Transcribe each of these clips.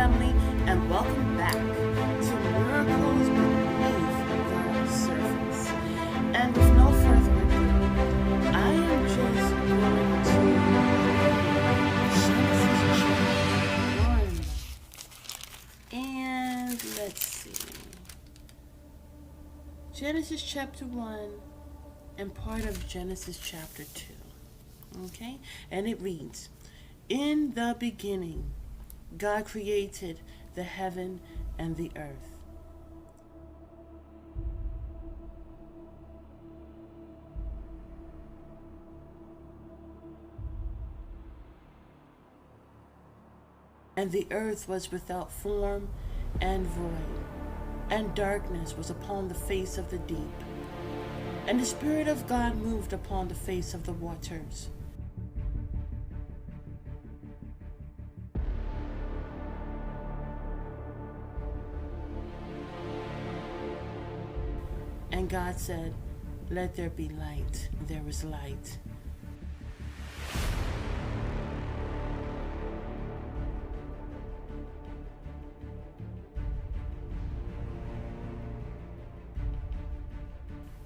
family, and welcome back to Miracles Beneath the Surface. And with no further ado, I am just going to Genesis chapter 1. And let's see. Genesis chapter 1 and part of Genesis chapter 2. Okay? And it reads, "In the beginning, God created the heaven and the earth. And the earth was without form and void, and darkness was upon the face of the deep. And the Spirit of God moved upon the face of the waters. And God said, 'Let there be light.' And there was light.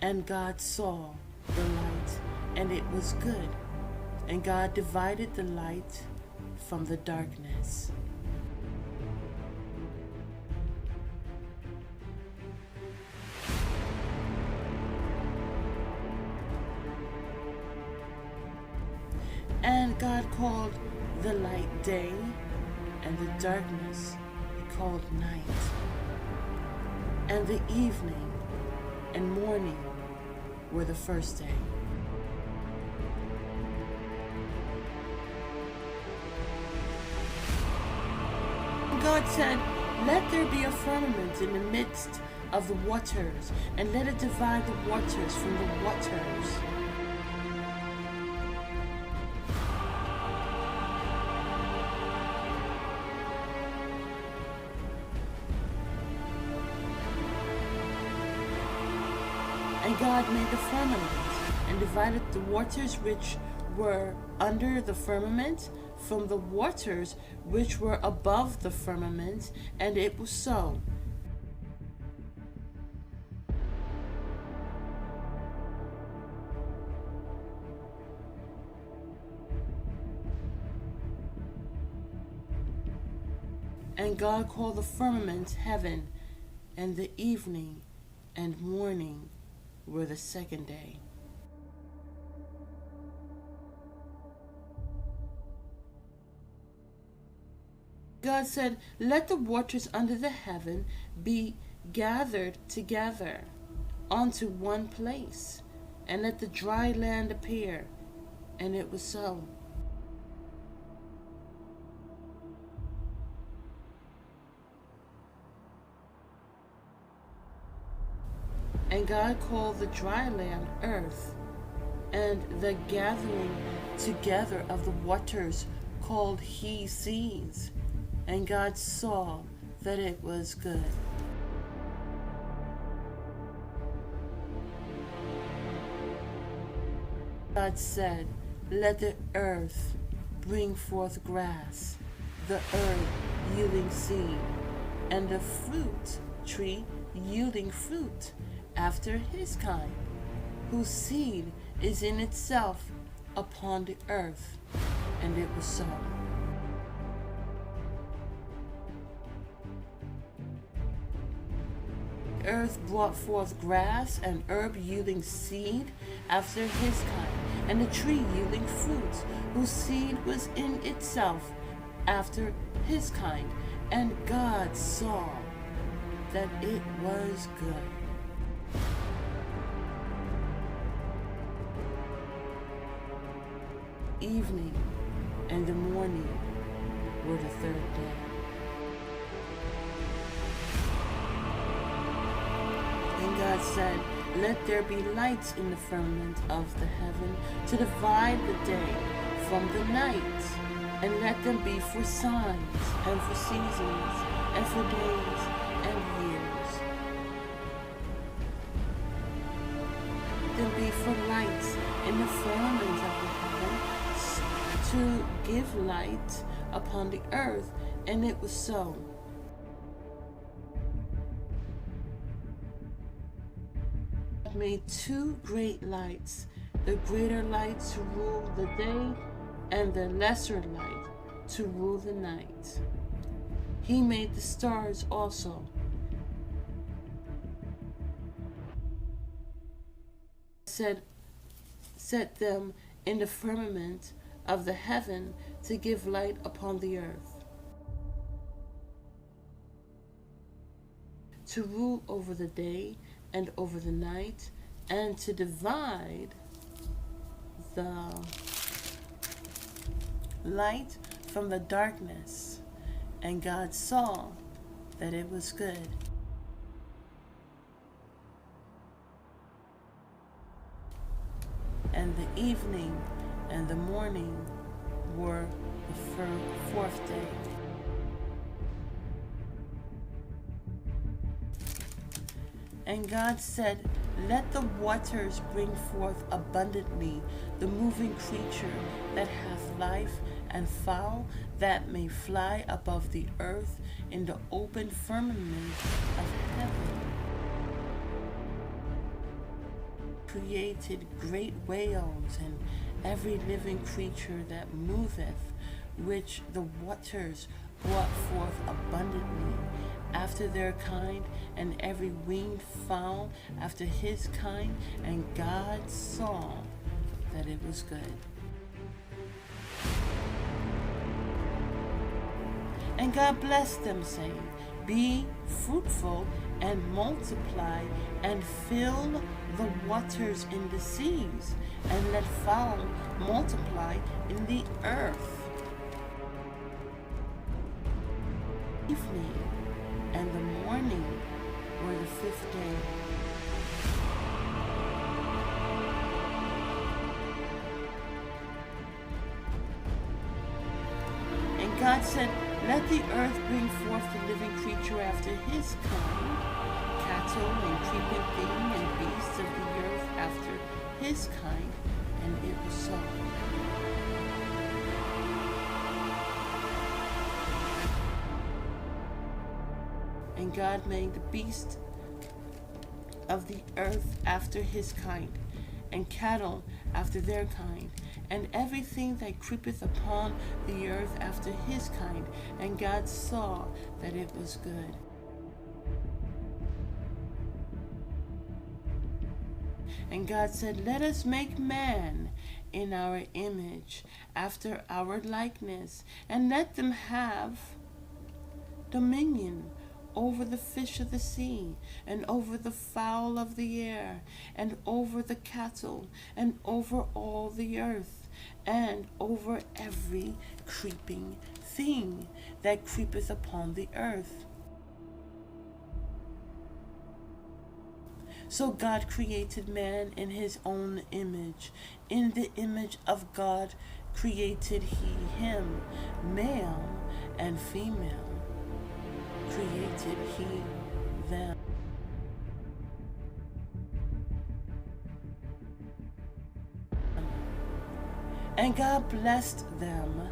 And God saw the light, and it was good. And God divided the light from the darkness. And God called the light day, and the darkness He called night. And the evening and morning were the first day. God said, 'Let there be a firmament in the midst of the waters, and let it divide the waters from the waters.' And God made the firmament, and divided the waters which were under the firmament from the waters which were above the firmament, and it was so. And God called the firmament heaven, and the evening and morning were the second day. God said, 'Let the waters under the heaven be gathered together onto one place, and let the dry land appear.' And it was so. And God called the dry land earth, and the gathering together of the waters called He seas. And God saw that it was good. God said, 'Let the earth bring forth grass, the herb yielding seed, and the fruit tree yielding fruit after his kind, whose seed is in itself upon the earth.' And it was so. The earth brought forth grass and herb yielding seed after his kind, and a tree yielding fruit, whose seed was in itself after his kind. And God saw that it was good. Evening and the morning were the third day. And God said, 'Let there be lights in the firmament of the heaven to divide the day from the night, and let them be for signs and for seasons and for days and years. Let them be for lights in the firmament of the heaven to give light upon the earth.' And it was so. made two great lights, the greater light to rule the day, and the lesser light to rule the night. He made the stars also, set them in the firmament of the heaven to give light upon the earth, to rule over the day and over the night, and to divide the light from the darkness. And God saw that it was good. And the evening and the morning were the fourth day. And God said, let the waters bring forth abundantly the moving creature that hath life, and fowl that may fly above the earth in the open firmament of heaven. Created great whales and every living creature that moveth, which the waters brought forth abundantly after their kind, and every winged fowl after his kind. And God saw that it was good. And God blessed them, saying, be fruitful and multiply, and fill the waters in the seas, and let fowl multiply in the earth. Evening and the morning were the fifth day. And God said, let the earth bring forth the living creature after his kind, cattle and creeping thing and beasts of the earth after his kind. And it was so. And God made the beast of the earth after his kind, and cattle after their kind, and everything that creepeth upon the earth after his kind. And God saw that it was good. And God said, let us make man in our image, after our likeness, and let them have dominion over the fish of the sea, and over the fowl of the air, and over the cattle, and over all the earth, and over every creeping thing that creepeth upon the earth. So God created man in his own image. In the image of God created he him, male and female created he them. And God blessed them.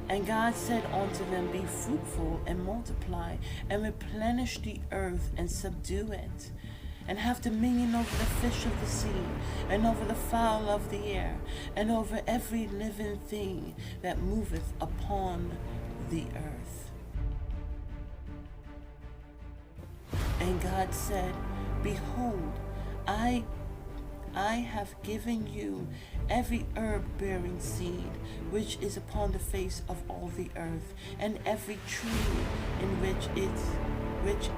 And God said unto them, be fruitful and multiply, and replenish the earth and subdue it, and have dominion over the fish of the sea, and over the fowl of the air, and over every living thing that moveth upon the earth. And God said, behold, I have given you every herb bearing seed which is upon the face of all the earth, and every tree in which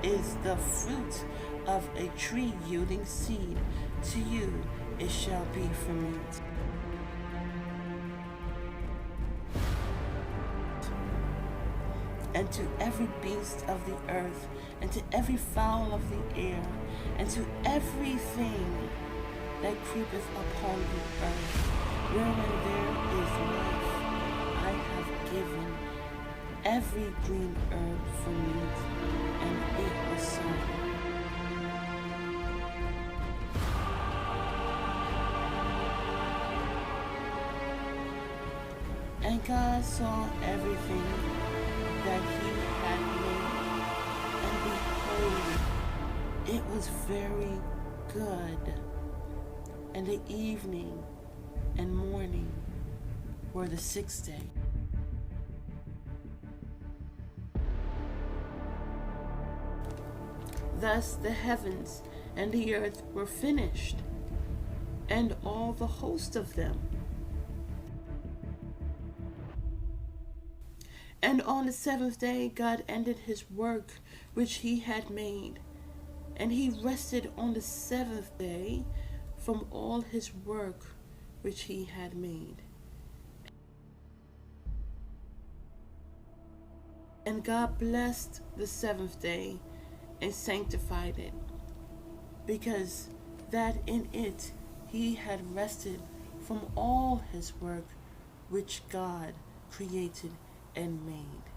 is the fruit of a tree yielding seed. To you it shall be for meat. And to every beast of the earth, and to every fowl of the air, and to everything that creepeth upon the earth, wherein there is life, I have given every green herb for meat. And it was so. And God saw everything that he had made, and behold, it was very good. and the evening and morning were the sixth day. Thus the heavens and the earth were finished, and all the host of them. And on the seventh day God ended his work which he had made, and he rested on the seventh day from all his work which he had made. And God blessed the seventh day and sanctified it, because that in it he had rested from all his work which God created and made.